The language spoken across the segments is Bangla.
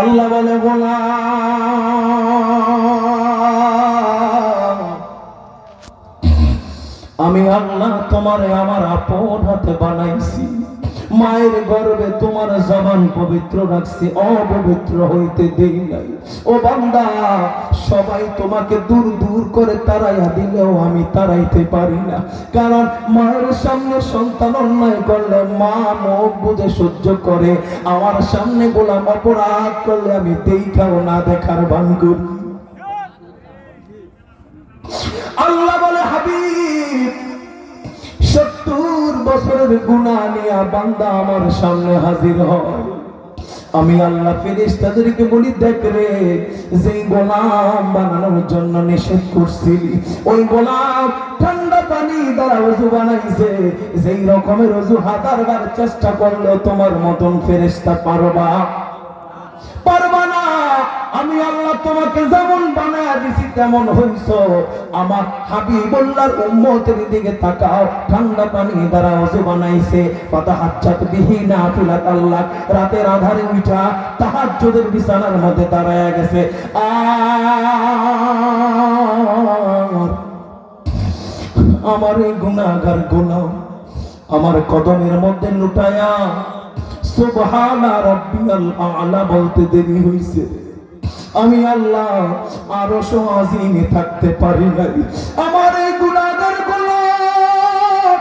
আল্লাহ বলে গোলাম, আমি আল্লাহ তোমারে আমার আপন হাতে বানাইছি, মায়ের গর্ভে তোমার জবান পবিত্র রাখছি, অপবিত্র হইতে দেই নাই। ও বান্দা, সবাই তোমাকে দূর দূর করে তাড়াইয়া দিলেও আমি তাড়াইতে পারি না, কারণ মায়ের সামনে সন্তান অন্যায় করলে মা মুখ বুঝে সহ্য করে, আমার সামনে গোলাম অপরাধ করলে আমি দেখাও না দেখার ভান করি। আল্লাহ বলে হাবিব, 70 বছরের গুনাহ নিয়ে বান্দা আমার সামনে হাজির হয়, আমি আল্লাহ ফেরেশতাদেরকে বলি, দেখ রে, যেই গোলাম বানানোর জন্য নিষেধ করছিলি, ওই গোলাম ঠান্ডা পানি দ্বারা ওযু বানাইছে, যেই রকমের ওযু 1000 বার চেষ্টা করলেও তোমার মতন ফেরেশতা পারবা না। আমি আল্লাহ তোমাকে যেমন বানায়া দিছি তেমন হইছো। আমার হাবিবুল্লাহর উম্মতের দিকে তাকাও, ঠান্ডা পানি দ্বারা ওযু বানাইছে, ফাতাহাজ্জাত বিহি নাফিলাত আল্লাহ, রাতের আধারে উঠা তাহাজ্জুদের বিছানার মধ্যে দাঁড়ায়া গেছে। আমার এই গুনাহগার গোলাম আমার কদমের মধ্যে লুটায়া সুবহানা রাব্বিয়াল আ'লা বলতে দেরি হইছে, আমি আল্লাহ আরশ আজিমে থাকতে পারি নাই। আমার এই গুনাহগার গোলাম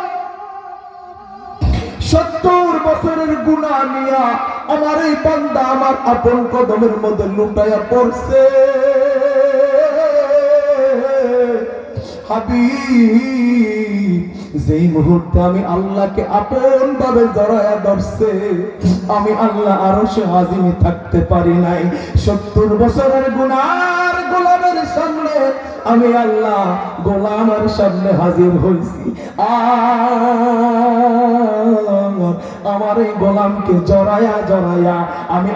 70 বছরের গুনাহ নিয়া আমার এই বান্দা আমার আপন কদমের মধ্যে লুটায়া পড়ছে। হাবিব, যেই মুহূর্তে আমি আল্লাহকে আপন ভাবে জড়ায়া ধরছে, আমি আল্লাহ আরশে আজিমে থাকতে পারি নাই। 70 বছরের গুনার গোলামের সামনে আমি আল্লাহ গোলামের সামনে হাজির হইছি। আমার এই গোলামকে জড়ায়া আমি